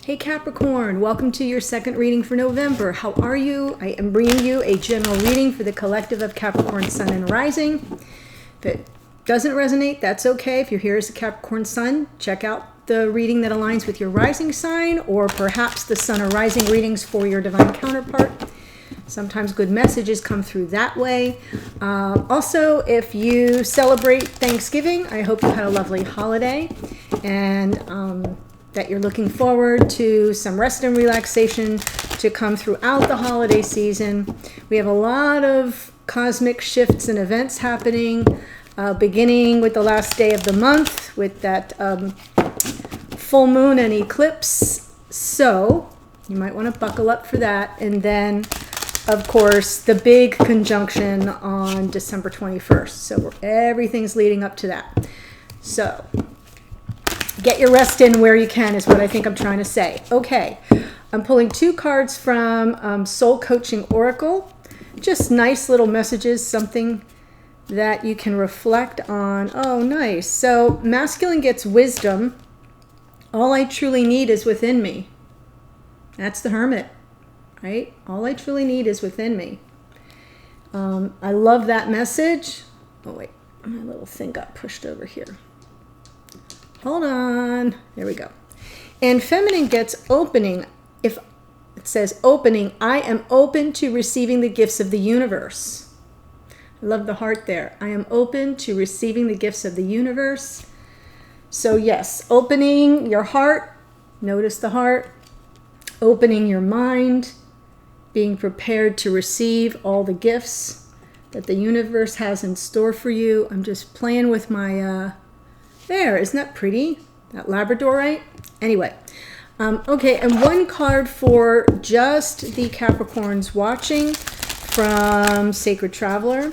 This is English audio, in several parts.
Hey Capricorn, welcome to your second reading for November. How are you? I am bringing you a general reading for the collective of Capricorn Sun and Rising. If it doesn't resonate, that's okay. If you're here as a Capricorn Sun, check out the reading that aligns with your rising sign, or perhaps the Sun or Rising readings for your divine counterpart. Sometimes good messages come through that way. Also, if you celebrate Thanksgiving, I hope you had a lovely holiday, and that you're looking forward to some rest and relaxation to come throughout the holiday season. We have a lot of cosmic shifts and events happening, beginning with the last day of the month with that full moon and eclipse. So you might want to buckle up for that. And then, of course, the big conjunction on December 21st. So everything's leading up to that. So get your rest in where you can is what I think I'm trying to say. Okay, I'm pulling two cards from Soul Coaching Oracle. Just nice little messages, something that you can reflect on. Oh, nice. So masculine gets wisdom. All I truly need is within me. That's the Hermit, right? All I truly need is within me. I love that message. Oh, wait, my little thing got pushed over here. Hold on. There we go. And feminine gets opening. If it says opening, I am open to receiving the gifts of the universe. I love the heart there. I am open to receiving the gifts of the universe. So yes, opening your heart. Notice the heart. Opening your mind. Being prepared to receive all the gifts that the universe has in store for you. I'm just playing with my there, isn't that pretty? That Labradorite? Anyway, okay, and one card for just the Capricorns watching from Sacred Traveler.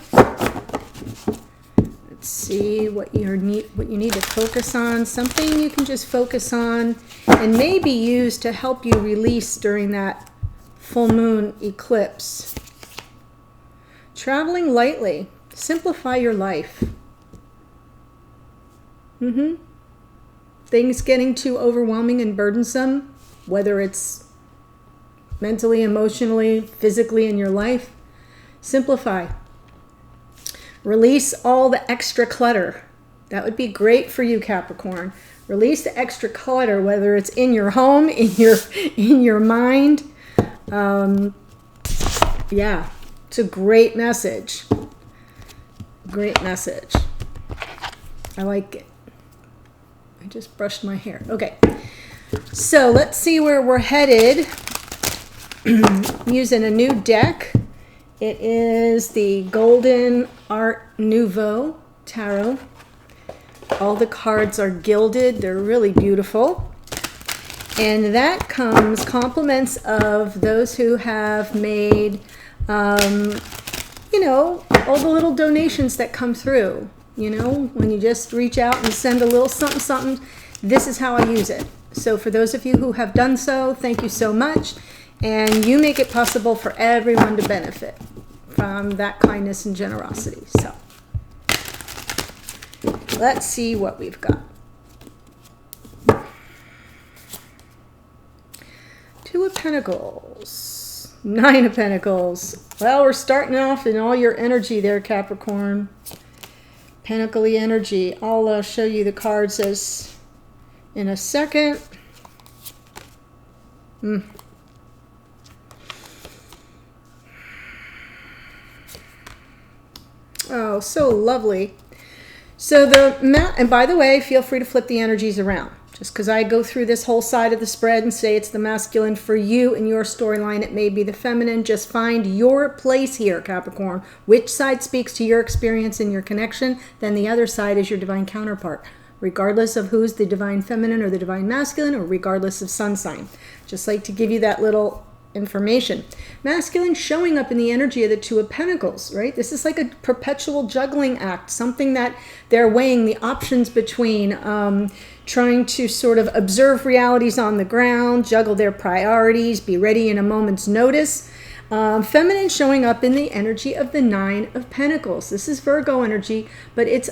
Let's see what you need to focus on. Something you can just focus on and maybe use to help you release during that full moon eclipse. Traveling lightly. Simplify your life. Things getting too overwhelming and burdensome, whether it's mentally, emotionally, physically in your life, simplify. Release all the extra clutter. That would be great for you, Capricorn. Release the extra clutter, whether it's in your home, in your mind. Yeah, it's a great message. Great message. I like it. I just brushed my hair. Okay, so let's see where we're headed. Using a new deck. It is the Golden Art Nouveau Tarot. All the cards are gilded. They're really beautiful. And that comes compliments of those who have made, all the little donations that come through. You know, when you just reach out and send a little something, something, this is how I use it. So for those of you who have done so, thank you so much. And you make it possible for everyone to benefit from that kindness and generosity. So let's see what we've got. Two of Pentacles, Nine of Pentacles. Well, we're starting off in all your energy there, Capricorn. Pentacle-y energy. I'll show you the cards as in a second. Oh, so lovely. So and by the way, feel free to flip the energies around. Just because I go through this whole side of the spread and say it's the masculine for you and your storyline, it may be the feminine. Just find your place here, Capricorn. Which side speaks to your experience and your connection, then the other side is your divine counterpart, regardless of who's the divine feminine or the divine masculine, or regardless of sun sign. Just like to give you that little information. Masculine showing up in the energy of the Two of Pentacles, right? This is like a perpetual juggling act, something that they're weighing the options between, trying to sort of observe realities on the ground, juggle their priorities, be ready in a moment's notice. Feminine showing up in the energy of the Nine of Pentacles. This is Virgo energy, but it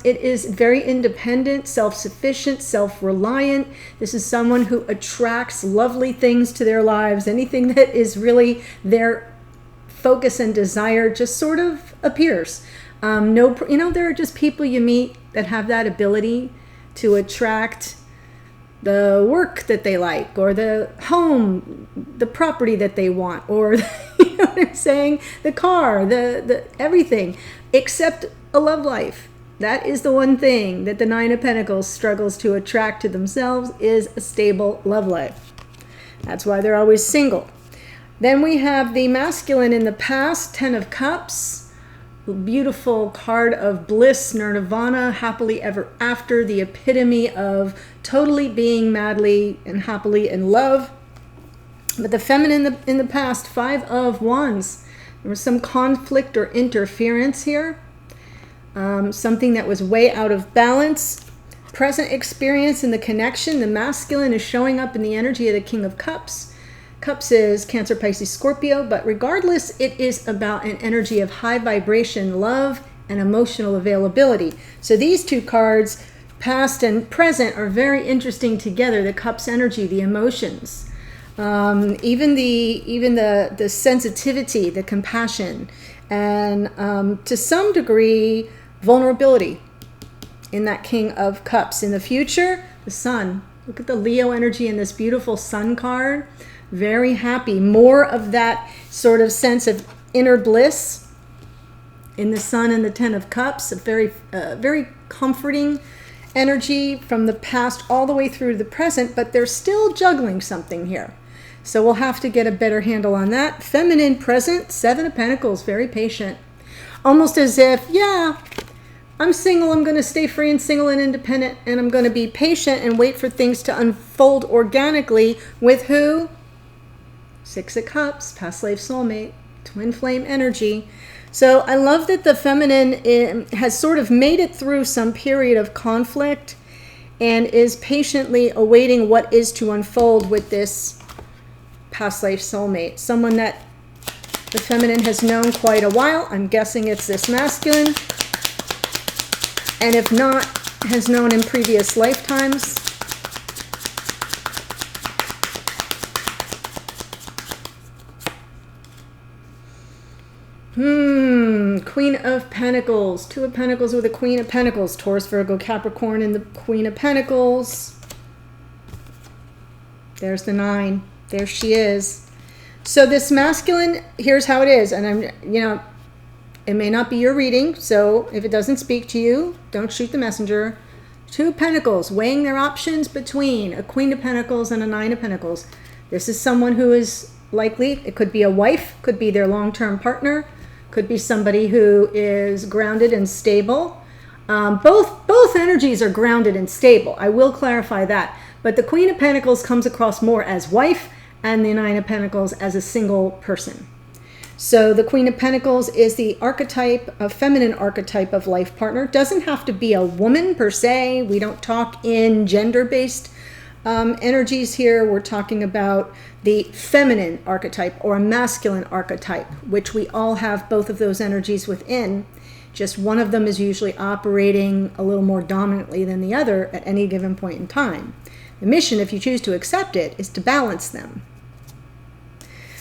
is very independent, self-sufficient, self-reliant. This is someone who attracts lovely things to their lives. Anything that is really their focus and desire just sort of appears. There are just people you meet that have that ability to attract the work that they like, or the home, the property that they want, or you know what I'm saying, the car, the everything except a love life. That is the one thing that the Nine of Pentacles struggles to attract to themselves, is a stable love life. That's why they're always single. Then we have the masculine in the past, Ten of Cups. Beautiful card of bliss, nirvana, happily ever after, the epitome of totally being madly and happily in love. But the feminine in the past, Five of Wands. There was some conflict or interference here. Something that was way out of balance. Present experience in the connection. The masculine is showing up in the energy of the King of Cups. Cups is Cancer, Pisces, Scorpio, but regardless, it is about an energy of high vibration, love, and emotional availability. So these two cards, past and present, are very interesting together. The Cups energy, the emotions, even the sensitivity, the compassion, and to some degree, vulnerability in that King of Cups. In the future, the Sun. Look at the Leo energy in this beautiful Sun card. Very happy. More of that sort of sense of inner bliss in the Sun and the Ten of Cups. A very comforting energy from the past all the way through to the present, but they're still juggling something here. So we'll have to get a better handle on that. Feminine present, Seven of Pentacles, very patient. Almost as if, yeah, I'm single, I'm going to stay free and single and independent, and I'm going to be patient and wait for things to unfold organically. With who? Six of Cups, past slave soulmate, twin flame energy. So I love that the feminine has sort of made it through some period of conflict and is patiently awaiting what is to unfold with this past life soulmate. Someone that the feminine has known quite a while. I'm guessing it's this masculine. And if not, has known in previous lifetimes. Queen of Pentacles. Two of Pentacles with a Queen of Pentacles. Taurus, Virgo, Capricorn, and the Queen of Pentacles. There's the 9. There she is. So this masculine, here's how it is. And it may not be your reading, so if it doesn't speak to you, don't shoot the messenger. Two of Pentacles, weighing their options between a Queen of Pentacles and a Nine of Pentacles. This is someone who is likely, it could be a wife, could be their long-term partner, could be somebody who is grounded and stable. Both energies are grounded and stable. I will clarify that. But the Queen of Pentacles comes across more as wife, and the Nine of Pentacles as a single person. So the Queen of Pentacles is the archetype, a feminine archetype of life partner. Doesn't have to be a woman per se. We don't talk in gender-based energies here. We're talking about the feminine archetype or a masculine archetype, which we all have both of those energies within. Just one of them is usually operating a little more dominantly than the other at any given point in time. The mission, if you choose to accept it, is to balance them.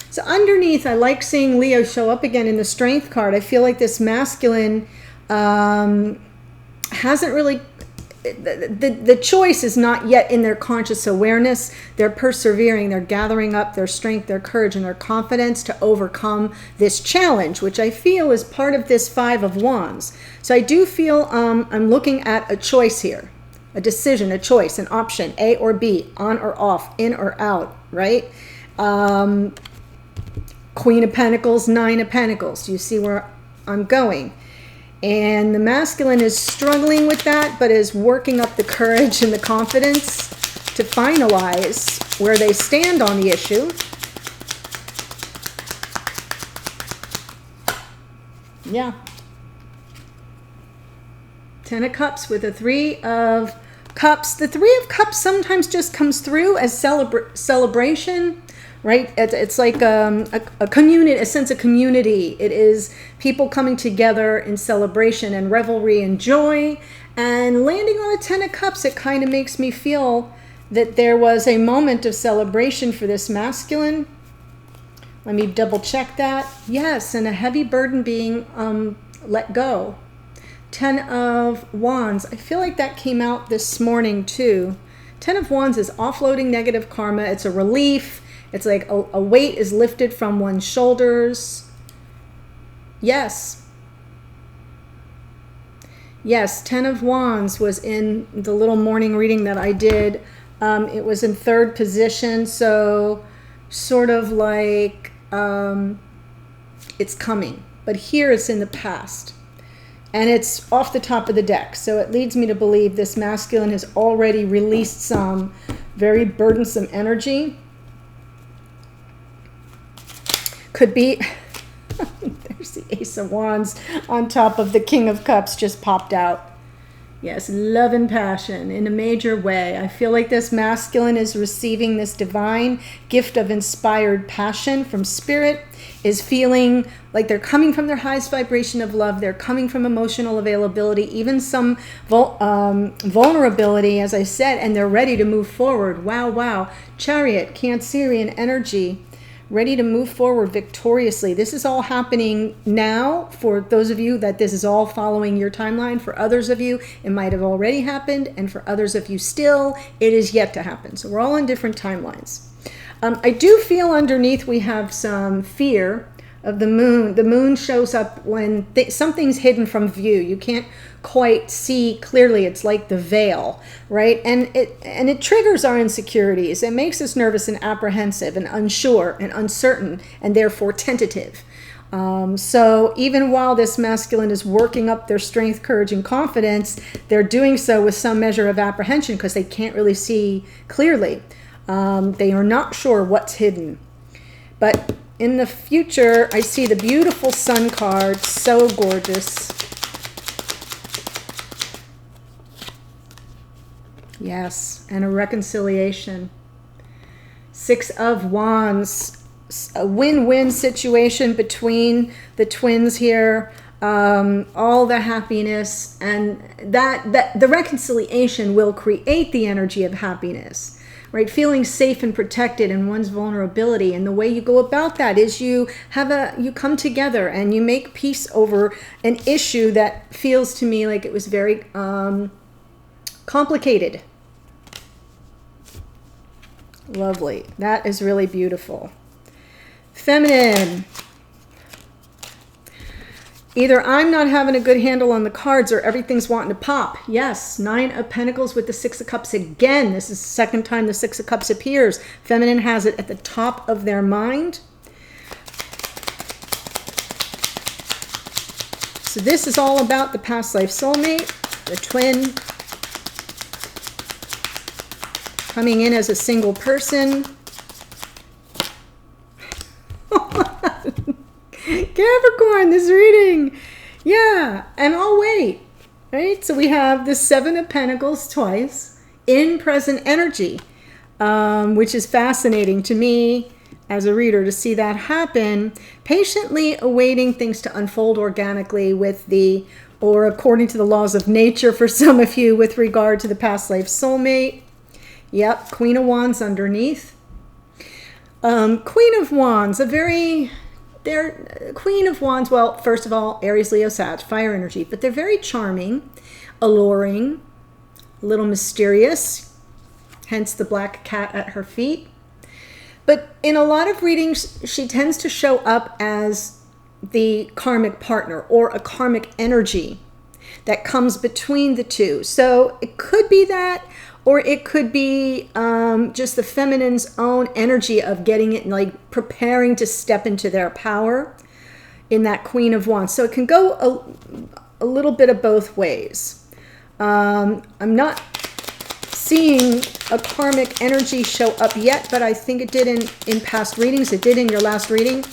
So underneath, I like seeing Leo show up again in the Strength card. I feel like this masculine hasn't really, the choice is not yet in their conscious awareness. They're persevering, they're gathering up their strength, their courage, and their confidence to overcome this challenge, which I feel is part of this Five of Wands. So I do feel I'm looking at a choice here, a decision, a choice, an option, A or B, on or off, in or out, right? Queen of Pentacles, Nine of Pentacles. Do you see where I'm going? And the masculine is struggling with that, but is working up the courage and the confidence to finalize where they stand on the issue. Yeah. Ten of Cups with a Three of Cups. The Three of Cups sometimes just comes through as celebration, right? It's like a community, a sense of community. It is people coming together in celebration and revelry and joy. And landing on the Ten of Cups, it kind of makes me feel that there was a moment of celebration for this masculine. Let me double check that. Yes, and a heavy burden being let go. 10 of Wands. I feel like that came out this morning too. 10 of Wands is offloading negative karma. It's a relief. It's like a weight is lifted from one's shoulders. Yes. Yes, 10 of Wands was in the little morning reading that I did. It was in third position, so sort of like it's coming. But here it's in the past. And it's off the top of the deck. So it leads me to believe this masculine has already released some very burdensome energy. Could be, there's the Ace of Wands on top of the King of Cups just popped out. Yes, love and passion in a major way. I feel like this masculine is receiving this divine gift of inspired passion from spirit, is feeling like they're coming from their highest vibration of love. They're coming from emotional availability, even some vulnerability, as I said, and they're ready to move forward. Wow, wow. Chariot, Cancerian energy. Ready to move forward victoriously. This is all happening now for those of you that this is all following your timeline. For others of you, it might have already happened. And for others of you still, it is yet to happen. So we're all in different timelines. I do feel underneath we have some fear of the moon. The moon shows up when something's hidden from view. You can't quite see clearly. It's like the veil, right? And it triggers our insecurities. It makes us nervous and apprehensive and unsure and uncertain and therefore tentative. So even while this masculine is working up their strength, courage, and confidence, they're doing so with some measure of apprehension because they can't really see clearly. They are not sure what's hidden. But in the future, I see the beautiful Sun card, so gorgeous. Yes, and a reconciliation. 6 of Wands, a win-win situation between the twins here. All the happiness, and that the reconciliation will create the energy of happiness, right? Feeling safe and protected in one's vulnerability. And the way you go about that is you come together and you make peace over an issue that feels to me like it was very complicated. Lovely. That is really beautiful. Feminine. Either I'm not having a good handle on the cards or everything's wanting to pop. Yes, 9 of Pentacles with the 6 of Cups again. This is the second time the 6 of Cups appears. Feminine has it at the top of their mind. So this is all about the past life soulmate, the twin, coming in as a single person. Capricorn, this reading. Yeah, and I'll wait. Right? So we have the 7 of Pentacles twice in present energy, which is fascinating to me as a reader to see that happen. Patiently awaiting things to unfold organically with or according to the laws of nature for some of you with regard to the past life soulmate. Yep, Queen of Wands underneath. Queen of Wands, they're Queen of Wands, well, first of all, Aries, Leo, Sag, fire energy, but they're very charming, alluring, a little mysterious, hence the black cat at her feet. But in a lot of readings, she tends to show up as the karmic partner or a karmic energy that comes between the two. So it could be that, or it could be just the feminine's own energy of getting it, like preparing to step into their power in that Queen of Wands. So it can go a little bit of both ways. I'm not seeing a karmic energy show up yet, but I think it did in past readings. It did in your last reading.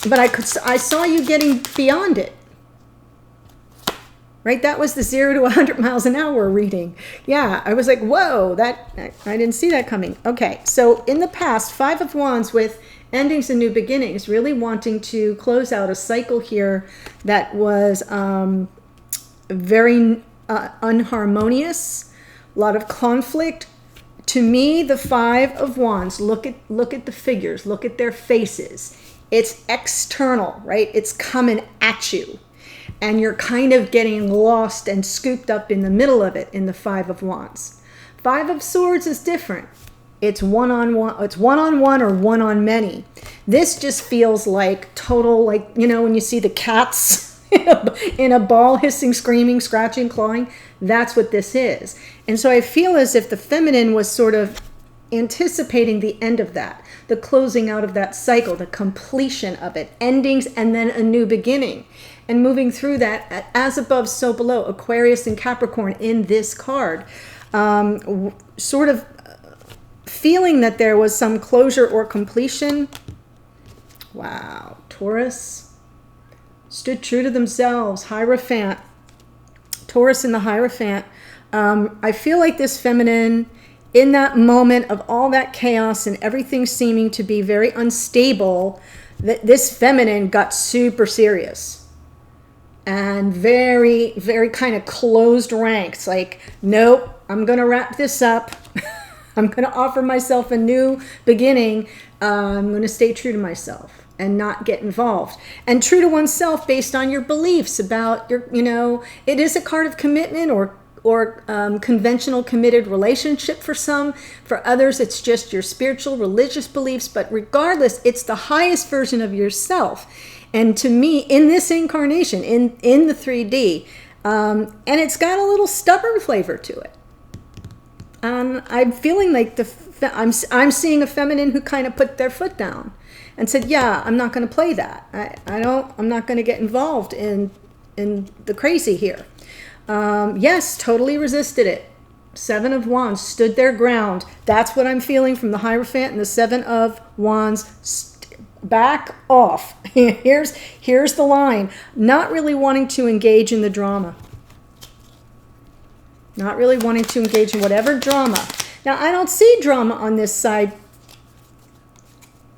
But I saw you getting beyond it. right? That was the 0 to 100 miles an hour reading. Yeah, I was like, whoa, I didn't see that coming. Okay, so in the past, 5 of Wands with endings and new beginnings, really wanting to close out a cycle here that was very unharmonious, a lot of conflict. To me, the 5 of Wands, look at the figures, look at their faces. It's external, right? It's coming at you. And you're kind of getting lost and scooped up in the middle of it in the 5 of Wands. 5 of Swords is different. It's one-on-one, it's one-on-one or one-on-many. This just feels like total, like, you know, when you see the cats in a ball hissing, screaming, scratching, clawing, that's what this is. And so I feel as if the feminine was sort of anticipating the end of that, the closing out of that cycle, the completion of it, endings and then a new beginning. And moving through that, as above, so below, Aquarius and Capricorn in this card, sort of feeling that there was some closure or completion. Wow. Taurus stood true to themselves. Hierophant. Taurus in the Hierophant. I feel like this feminine, in that moment of all that chaos and everything seeming to be very unstable, that this feminine got super serious and very, very kind of closed ranks. Like, nope, I'm going to wrap this up. I'm going to offer myself a new beginning. I'm going to stay true to myself and not get involved. And true to oneself based on your beliefs about your, you know, it is a card of commitment or conventional committed relationship for some. For others, it's just your spiritual, religious beliefs. But regardless, it's the highest version of yourself. And to me, in this incarnation, in the 3D, and it's got a little stubborn flavor to it. I'm feeling like I'm seeing a feminine who kind of put their foot down and said, yeah, I'm not going to play that. I'm not going to get involved in the crazy here. Yes, totally resisted it. 7 of Wands stood their ground. That's what I'm feeling from the Hierophant and the 7 of Wands. Back off. Here's the line. Not really wanting to engage in the drama. Not really wanting to engage in whatever drama. Now, I don't see drama on this side,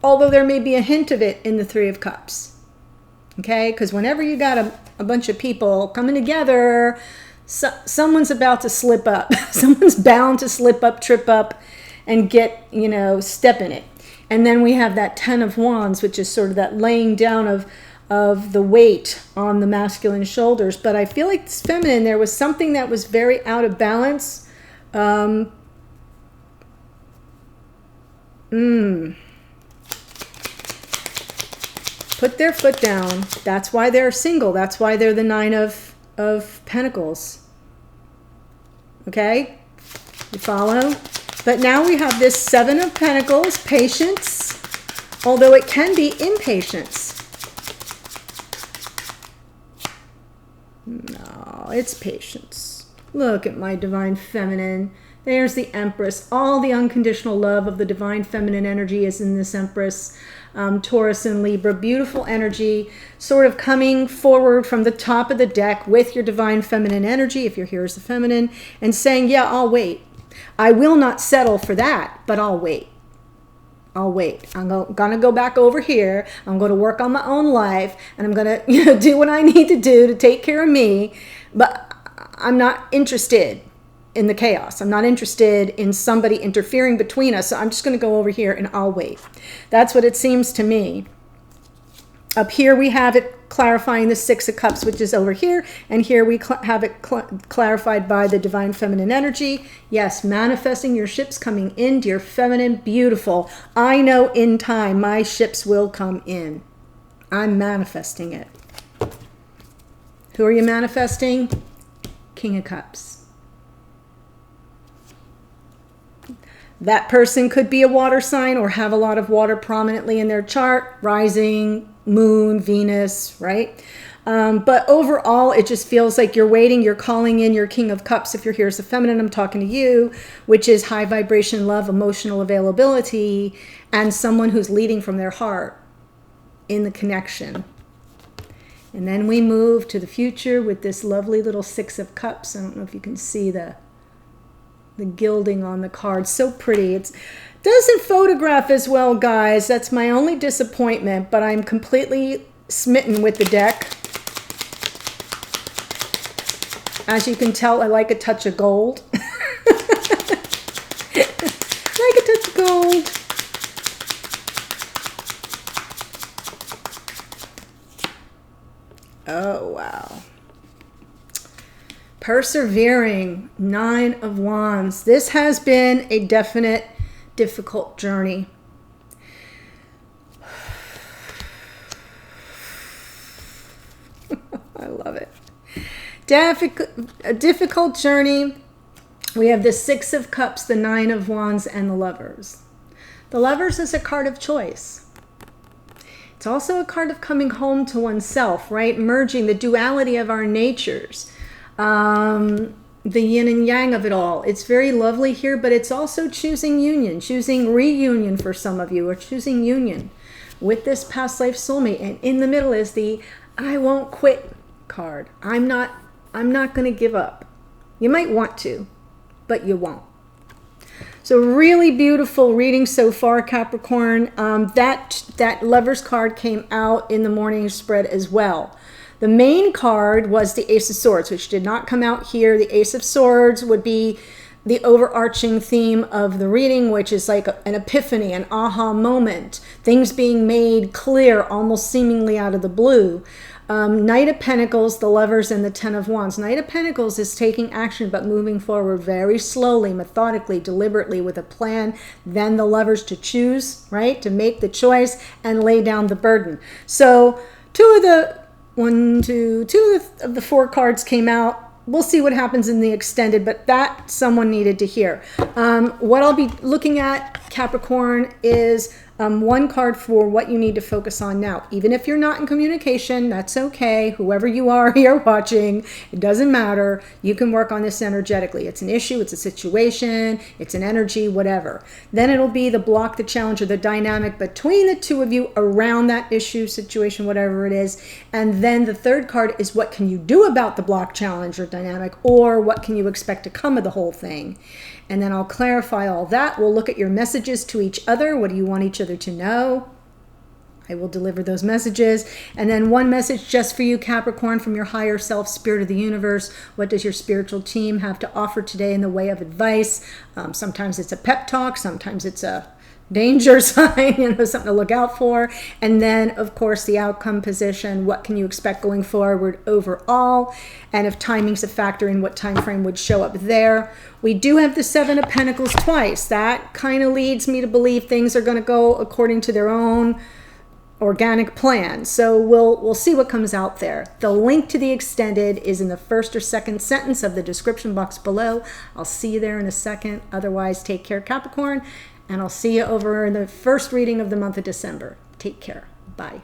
although there may be a hint of it in the 3 of Cups. Okay? Because whenever you got a bunch of people coming together, someone's about to slip up. Someone's bound to slip up, trip up, and get, you know, step in it. And then we have that 10 of Wands, which is sort of that laying down of the weight on the masculine shoulders. But I feel like this feminine, there was something that was very out of balance. Put their foot down. That's why they're single. That's why they're the 9 of Pentacles. Okay? You follow? But now we have this 7 of Pentacles, patience, although it can be impatience. No, it's patience. Look at my divine feminine. There's the Empress. All the unconditional love of the divine feminine energy is in this Empress. Taurus and Libra. Beautiful energy, sort of coming forward from the top of the deck with your divine feminine energy, if you're here as the feminine, and saying, yeah, I'll wait. I will not settle for that, but I'll wait. I'll wait. I'm going to go back over here. I'm going to work on my own life, and I'm going to do what I need to do to take care of me. But I'm not interested in the chaos. I'm not interested in somebody interfering between us. So I'm just going to go over here and I'll wait. That's what it seems to me. Up here we have it clarifying the 6 of Cups, which is over here. And here we have it clarified by the divine feminine energy. Yes, manifesting your ships coming in, dear feminine, beautiful. I know in time my ships will come in. I'm manifesting it. Who are you manifesting? King of Cups. That person could be a water sign or have a lot of water prominently in their chart, rising, moon, Venus, right? But overall, it just feels like you're waiting, you're calling in your King of Cups. If you're here as a feminine, I'm talking to you, which is high vibration, love, emotional availability, and someone who's leading from their heart in the connection. And then we move to the future with this lovely little Six of Cups. I don't know if you can see the gilding on the card. So pretty. It doesn't photograph as well, guys. That's my only disappointment, but I'm completely smitten with the deck. As you can tell, I like a touch of gold. Like a touch of gold. Oh, wow. Persevering, Nine of Wands. This has been a definite, difficult journey. I love it. A difficult journey. We have the Six of Cups, the Nine of Wands, and the Lovers. The Lovers is a card of choice. It's also a card of coming home to oneself, right? Merging the duality of our natures. The yin and yang of it all. It's very lovely here, but it's also choosing union, choosing reunion for some of you, or choosing union with this past life soulmate. And in the middle is the I won't quit card. I'm not going to give up. You might want to, but you won't. So really beautiful reading so far, Capricorn. That Lover's card came out in the morning spread as well. The main card was the Ace of Swords, which did not come out here. The Ace of Swords would be the overarching theme of the reading, which is like an epiphany, an aha moment, things being made clear, almost seemingly out of the blue. Knight of Pentacles, the Lovers, and the Ten of Wands. Knight of Pentacles is taking action, but moving forward very slowly, methodically, deliberately, with a plan. Then the Lovers to choose, right? To make the choice and lay down the burden. So two of the four cards came out. We'll see what happens in the extended, but that someone needed to hear. What I'll be looking at, Capricorn, is one card for what you need to focus on now. Even if you're not in communication, that's okay. Whoever you are here watching, it doesn't matter. You can work on this energetically. It's an issue, it's a situation, it's an energy, whatever. Then it'll be the block, the challenge, or the dynamic between the two of you around that issue, situation, whatever it is. And then the third card is what can you do about the block, challenge, or dynamic, or what can you expect to come of the whole thing. And then I'll clarify all that. We'll look at your messages to each other. What do you want each other to know? I will deliver those messages. And then one message just for you, Capricorn, from your higher self, spirit of the universe. What does your spiritual team have to offer today in the way of advice? Sometimes it's a pep talk. Sometimes it's a danger sign, something to look out for. And then, of course, the outcome position. What can you expect going forward overall? And if timing's a factor, in what time frame would show up there. We do have the Seven of Pentacles twice. That kind of leads me to believe things are going to go according to their own organic plan. So we'll see what comes out there. The link to the extended is in the first or second sentence of the description box below. I'll see you there in a second. Otherwise, take care, Capricorn. And I'll see you over in the first reading of the month of December. Take care. Bye.